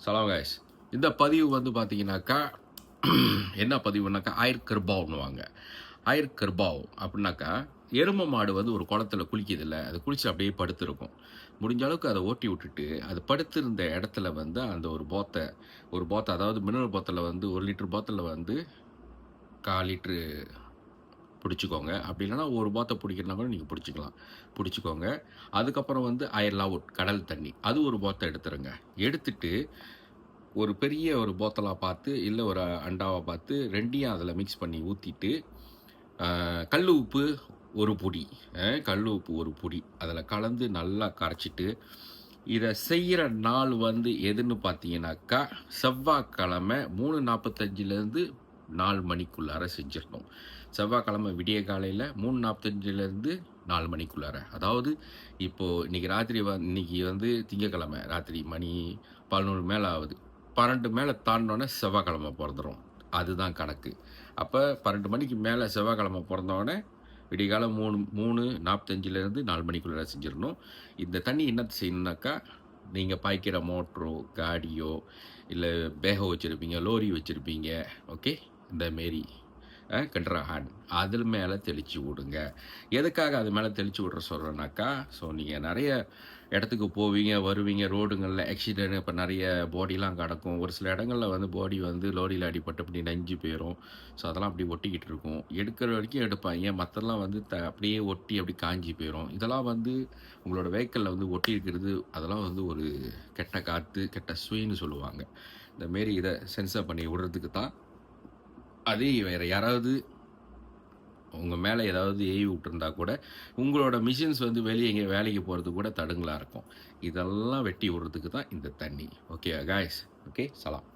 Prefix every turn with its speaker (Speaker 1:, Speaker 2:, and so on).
Speaker 1: சலாம் கைஸ். இந்த பதிவு வந்து பார்த்தீங்கன்னாக்கா என்ன பதிவுனாக்கா ஆயர் கர்பாவ்னுவாங்க. ஆயர் கர்பாவ் அப்படின்னாக்கா எரும மாடு வந்து ஒரு குளத்துல குளிக்குதுல்ல, அது குளிச்சு அப்படியே படுத்திருக்கும். முடிஞ்ச அளவுக்கு அதை ஓட்டி விட்டுட்டு அது படுத்திருந்த இடத்துல வந்து அந்த ஒரு போத்தை அதாவது மினரல் போத்தலில் வந்து 1 லிட்டர் போத்தலில் வந்து 1/4 லிட்ரு பிடிச்சிக்கோங்க. அப்படி இல்லைன்னா ஒரு போத்தை பிடிக்கிறனா கூட நீங்கள் பிடிச்சிக்கலாம். பிடிச்சிக்கோங்க. அதுக்கப்புறம் வந்து அயர்லாவுட் கடல் தண்ணி அது ஒரு போத்தை எடுத்துருங்க. எடுத்துட்டு ஒரு பெரிய ஒரு போத்தலா பார்த்து, இல்ல ஒரு அண்டாவா பார்த்து 2யும் அதில மிக்ஸ் பண்ணி ஊத்திட்டு, கல் உப்பு 1 பொடி, கல் உப்பு 1 பொடி அதில கலந்து நல்லா கரைச்சிட்டு, இத செய்யற நாள் வந்து எதுன்னு பார்த்தீங்கன்னாக்கா, செவ்வாய்க்கிழமை 3:45லேருந்து 4 மணிக்குள்ளார செஞ்சிரணும். செவ்வாய்க்கிழமை விடிய காலையில 3:45லேருந்து 4 மணிக்குள்ளார. அதாவது இப்போ இன்னைக்கு வந்து திங்கட்கிழமை ராத்திரி மணி 11 மேல ஆகுது. 12 மேல தாண்டுனோனே செவ்வாய்க்கிழமை பொறந்துரும். அதுதான் கணக்கு. அப்ப 12 மணிக்கு மேல செவ்வாய்க்கிழமை பொறந்தோனே விடியகாலை 3:45லேருந்து 4 மணிக்குள்ள செஞ்சிரணும். இந்த தண்ணி என்னத்த செய்யணும்னாக்கா, நீங்க பாய்க்கிற மோட்டரோ, காடியோ, இல்ல பேஹோ வச்சிருப்பீங்க, லோரி வச்சிருப்பீங்க. ஓகே. இந்த மேரி கண்ட்ராஹான் அது மேலே தெளிச்சு விடுங்க. எதுக்காக அது மேலே தெளிச்சு விட்ற சொல்கிறேன்னாக்கா, ஸோ நீங்கள் நிறைய இடத்துக்கு போவீங்க வருவீங்க, ரோடுங்களில் ஆக்சிடென்ட் இப்போ நிறைய பாடிலாம் கிடக்கும். ஒரு சில இடங்களில் வந்து பாடி வந்து லோரியில் அடிபட்டு அப்படி நஞ்சு போயிடும். ஸோ அதெல்லாம் அப்படி ஒட்டிக்கிட்டு இருக்கும். எடுக்கிற வரைக்கும் எடுப்பாங்க, மற்றெல்லாம் வந்து அப்படியே ஒட்டி அப்படி காஞ்சி போயிடும். இதெல்லாம் வந்து உங்களோட வெஹிக்கிளில் வந்து ஒட்டி இருக்கிறது, அதெல்லாம் வந்து ஒரு கெட்ட காற்று, கெட்ட சுயின்னு சொல்லுவாங்க. இந்த மாரி இதை சென்சார் பண்ணி விடுறதுக்கு தான். அதே வேறு யாராவது உங்கள் மேலே ஏதாவது ஏவி விட்டுருந்தா கூட உங்களோட மிஷின்ஸ் வந்து வெளியே எங்கே வேலைக்கு போகிறது கூட தடுங்களாக இருக்கும். இதெல்லாம் வெட்டி விடுறதுக்கு தான் இந்த தண்ணி. Okay guys. ஓகே, சலாம்.